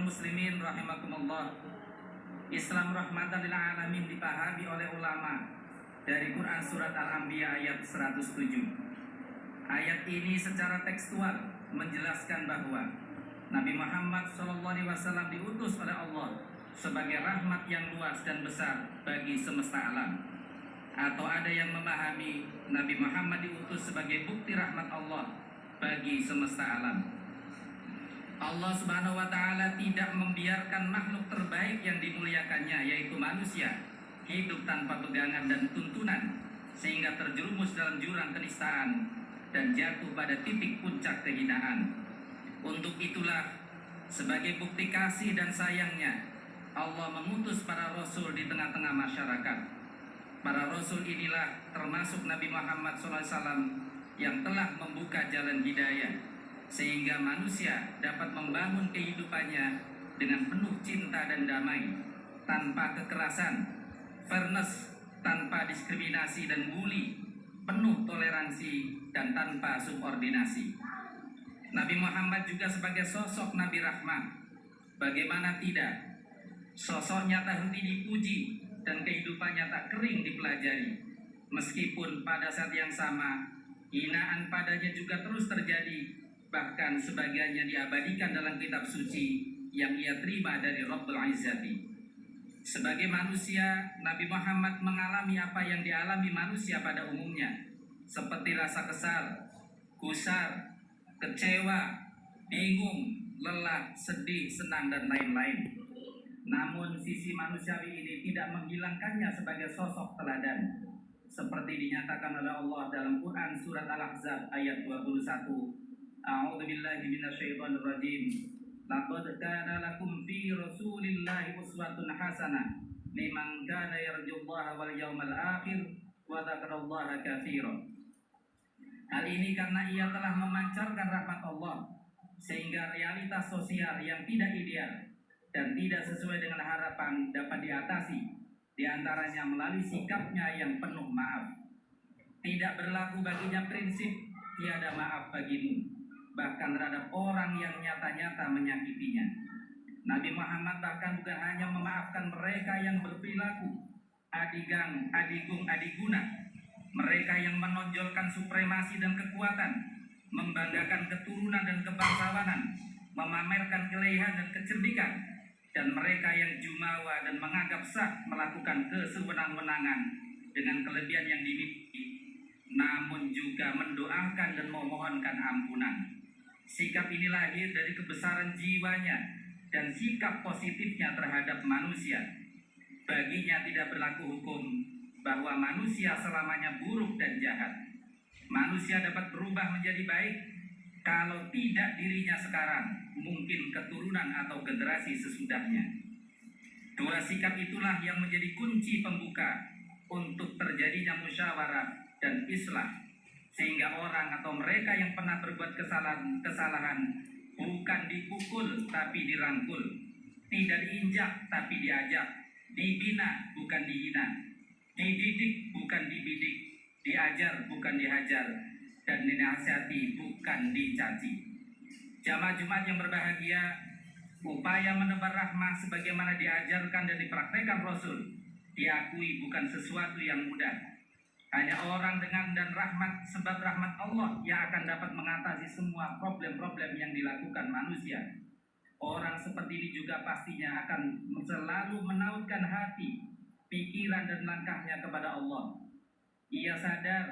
Ma'asyiral muslimin rahimakumullah. Islam rahmatan lil alamin dipahami oleh ulama dari Quran surat Al-Anbiya ayat 107. Ayat ini secara tekstual menjelaskan bahwa Nabi Muhammad SAW diutus oleh Allah sebagai rahmat yang luas dan besar bagi semesta alam. Atau ada yang memahami Nabi Muhammad diutus sebagai bukti rahmat Allah bagi semesta alam. Allah Subhanahu wa Ta'ala tidak membiarkan makhluk terbaik yang dimuliakannya, yaitu manusia, hidup tanpa pegangan dan tuntunan, sehingga terjerumus dalam jurang kenistaan dan jatuh pada titik puncak kehinaan. Untuk itulah, sebagai bukti kasih dan sayangnya, Allah mengutus para rasul di tengah-tengah masyarakat. Para rasul inilah termasuk Nabi Muhammad SAW yang telah membuka jalan hidayah, sehingga manusia dapat membangun kehidupannya dengan penuh cinta dan damai, tanpa kekerasan, fairness, tanpa diskriminasi dan bully, penuh toleransi dan tanpa subordinasi. Nabi Muhammad juga sebagai sosok Nabi Rahmah. Bagaimana tidak? Sosoknya tak henti dipuji dan kehidupannya tak kering dipelajari. Meskipun pada saat yang sama, hinaan padanya juga terus terjadi. Bahkan sebagiannya diabadikan dalam kitab suci yang ia terima dari Rabbul Izzati. Sebagai manusia, Nabi Muhammad mengalami apa yang dialami manusia pada umumnya, seperti rasa kesal, gusar, kecewa, bingung, lelah, sedih, senang, dan lain-lain. Namun sisi manusiawi ini tidak menghilangkannya sebagai sosok teladan, seperti dinyatakan oleh Allah dalam Quran surat Al-Ahzab ayat 21. A'udzu billahi minasyaitonir rajim. Laqad kana lakum fi Rasulillahi uswatun hasanah liman kana yarjullaha wal yawmal akhir wa dzakarallaha katsiran. Hal ini karena ia telah memancarkan rahmat Allah, sehingga realitas sosial yang tidak ideal dan tidak sesuai dengan harapan dapat diatasi, di antaranya melalui sikapnya yang penuh maaf. Tidak berlaku baginya prinsip tiada maaf bagimu, bahkan terhadap orang yang nyata-nyata menyakitinya. Nabi Muhammad bahkan bukan hanya memaafkan mereka yang berperilaku adigang, adigung, adiguna, mereka yang menonjolkan supremasi dan kekuatan, membanggakan keturunan dan kebangsawanan, memamerkan kelebihan dan kecerdikan, dan mereka yang jumawa dan menganggap sah melakukan kesewenang-wenangan dengan kelebihan yang dimiliki, namun juga mendoakan dan memohonkan ampunan. Sikap ini lahir dari kebesaran jiwanya dan sikap positifnya terhadap manusia. Baginya tidak berlaku hukum bahwa manusia selamanya buruk dan jahat. Manusia dapat berubah menjadi baik, kalau tidak dirinya sekarang, mungkin keturunan atau generasi sesudahnya. Dua sikap itulah yang menjadi kunci pembuka untuk terjadinya musyawarah dan islah, sehingga orang atau mereka yang pernah berbuat kesalahan bukan dipukul tapi dirangkul, tidak diinjak tapi diajak, dibina bukan dihina, dididik bukan dibidik, diajar bukan dihajar, dan dinasihati bukan dicaci. Jamaah Jumat yang berbahagia, upaya menebar rahmah sebagaimana diajarkan dan dipraktekkan Rasul diakui bukan sesuatu yang mudah. Hanya orang dengan dan rahmat, sebab rahmat Allah yang akan dapat mengatasi semua problem-problem yang dilakukan manusia. Orang seperti ini juga pastinya akan selalu menautkan hati, pikiran dan langkahnya kepada Allah. Ia sadar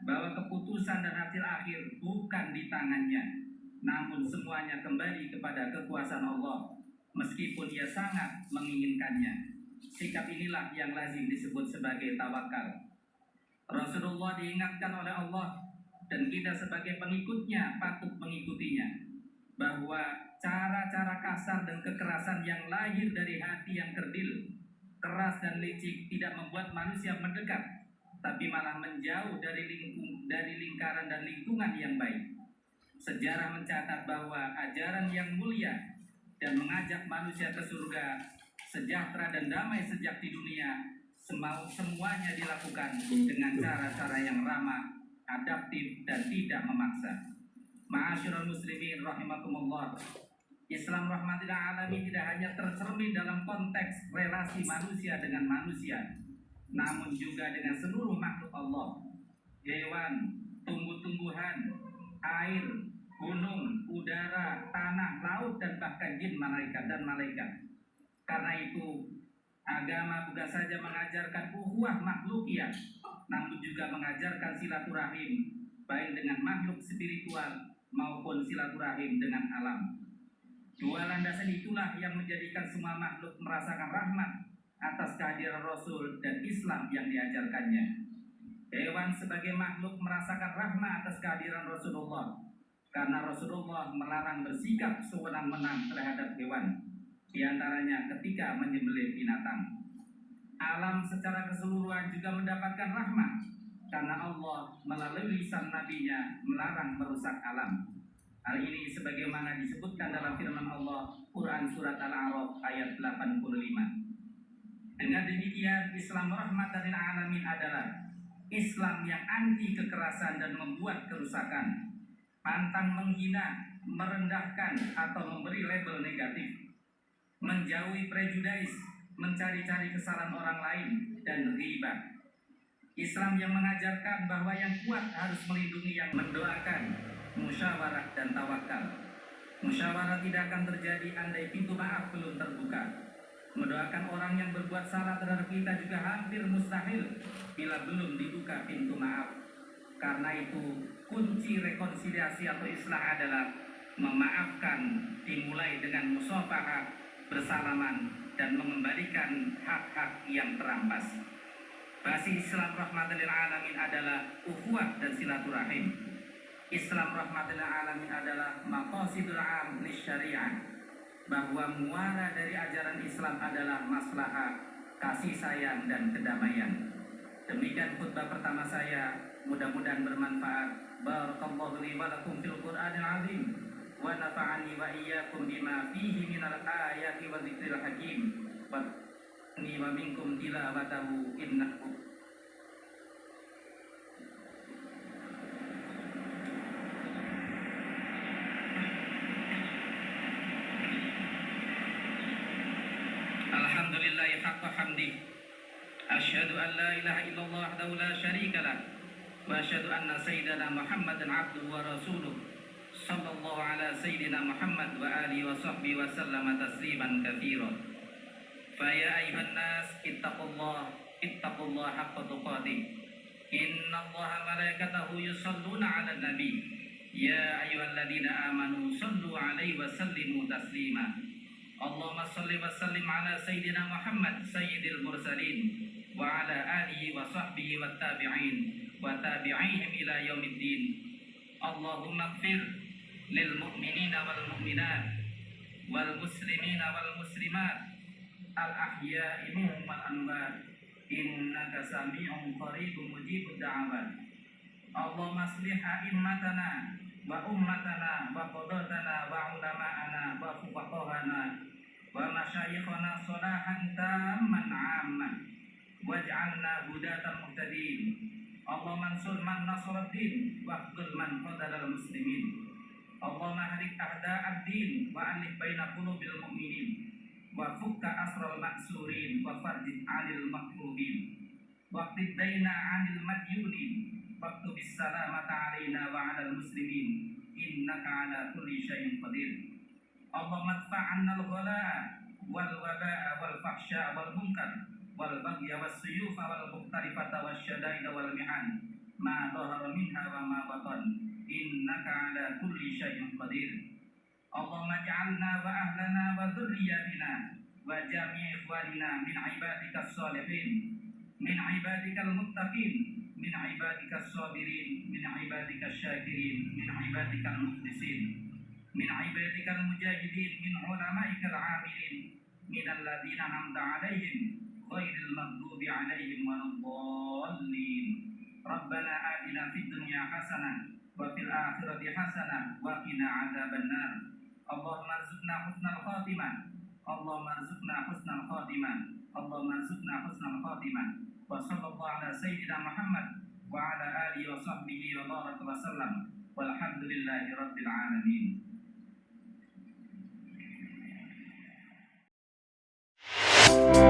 bahwa keputusan dan hasil akhir bukan di tangannya, namun semuanya kembali kepada kekuasaan Allah, meskipun ia sangat menginginkannya. Sikap inilah yang lazim disebut sebagai tawakal. Rasulullah diingatkan oleh Allah, dan kita sebagai pengikutnya patut mengikutinya, bahwa cara-cara kasar dan kekerasan yang lahir dari hati yang kerdil, keras dan licik tidak membuat manusia mendekat, tapi malah menjauh dari lingkaran dan lingkungan yang baik. Sejarah mencatat bahwa ajaran yang mulia dan mengajak manusia ke surga, sejahtera dan damai sejak di dunia, semuanya dilakukan dengan cara-cara yang ramah, adaptif, dan tidak memaksa. Ma'asyiral muslimin rahimakumullah, Islam rahmatil alamin tidak hanya tercermin dalam konteks relasi manusia dengan manusia, namun juga dengan seluruh makhluk Allah, hewan, tumbuh-tumbuhan, air, gunung, udara, tanah, laut, dan bahkan jin, malaikat dan malaikat. Karena itu, agama bukan saja mengajarkan ukhuwah makhlukiyah, namun juga mengajarkan silaturahim baik dengan makhluk spiritual maupun silaturahim dengan alam. Dua landasan itulah yang menjadikan semua makhluk merasakan rahmat atas kehadiran Rasul dan Islam yang diajarkannya. Hewan sebagai makhluk merasakan rahmat atas kehadiran Rasulullah, karena Rasulullah melarang bersikap sewenang-wenang terhadap hewan, di antaranya ketika menyembelih binatang. Alam secara keseluruhan juga mendapatkan rahmat, karena Allah melalui lisan nabinya melarang merusak alam. Hal ini sebagaimana disebutkan dalam firman Allah Quran Surat Al-A'raf ayat 85. Dengan demikian, Islam rahmatan lil alamin adalah Islam yang anti kekerasan dan membuat kerusakan, pantang menghina, merendahkan atau memberi label negatif, menjauhi prejudis, mencari-cari kesalahan orang lain, dan riba. Islam yang mengajarkan bahwa yang kuat harus melindungi yang mendoakan, musyawarah dan tawakal. Musyawarah tidak akan terjadi andai pintu maaf belum terbuka. Mendoakan orang yang berbuat salah terhadap kita juga hampir mustahil bila belum dibuka pintu maaf. Karena itu, kunci rekonsiliasi atau islah adalah memaafkan, dimulai dengan musafahah, bersalaman, dan mengembalikan hak-hak yang terampas. Basis Islam rahmatan lil alamin adalah ukhuwah dan silaturahim. Islam rahmatan lil alamin adalah maqasidul am lisyariah, bahwa muara dari ajaran Islam adalah maslahah, kasih sayang, dan kedamaian. Demikian khutbah pertama saya, mudah-mudahan bermanfaat. Barakallahu li wa lakum fil Qur'anil azim wa nafa'ani wa iyyakum bima fihi minal ayati wa dzikril hakim wa ni wa minkum tilawatahu innahu. Alhamdulillahi haqqa hamdih, asyhadu an la ilaha illallah wahdahu la syarika lah, wa asyhadu anna sayyidana Muhammadan abduhu wa rasuluh, sallallahu ala sayyidina Muhammad wa alihi wa sahbihi wa sallama tasliman katsira. Fa ya ayyuhan nas ittaqullaha haqqa tuqatih. Innallaha malaikatahu yusholluna 'alan nabi. Ya ayyuhalladzina amanu shallu 'alaihi wa sallimu taslima. Allahumma shalli wa sallim ala sayyidina Muhammad sayyidil mursalin wa ala alihi wa sahbihi wa tabi'in wa tabi'ihim ila yaumiddin. Allahumma ighfir lil mu'minina wal mu'minat wal muslimina wal muslimat al ahya'i minhum wal amwat innaka sami'un qaribun mujibud da'awat. Allahumma aslih a'immatana wa ummatana wa qadatana wa ulama'ana wa fuqahana wa masyayikhana salahan tamman 'amman waj'alna hudatan muhtadin. Allahumma ansur man nasaraddin wa khudhul man khadalal muslimin. Allahumma hdik a'da'ad-din wa alif baina qulubil mu'minin wa fukka asral maksurin wa farjid 'anil makrubin waqtid daina 'anil madyunin waqtubis salamata 'alaina wa 'alal muslimin innaka 'ala kulli syai'in qadir. Allahumma adfa'annal ghala wal waba'a wal fahsya wal munkar wal baghya was suyufa wal mukhtalifata wasyadaida wal mihan ma dhahara minha wa ma batan innaka 'ala kulli syai'in qadir. Allahumma ij'alna wa ahlana wa dhurriyyatina wa jami' ikhwanina min ibadikas shalihin min ibadikal muttaqin min ibadikas sabirin min ibadikas syakirin min ibadikal mukhlisin min ibadikal mujahidin min ulama'ikal 'amilin min alladziina an'amta 'alaihim ghairil maghdubi 'alaihim waladdallin. Rabbana atina fid dunya hasanah wa fil akhirati hasanah wa qina 'adzabannar. Allahumma arzuqna husnal khatimah. Allahumma arzuqna husnal khatimah. Allahumma arzuqna husnal khatimah. Wa sallallahu ala sayyidina Muhammad wa ala alihi wa sahbihi wa baraka wa sallam. Walhamdulillahi rabbil alamin.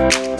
Bye.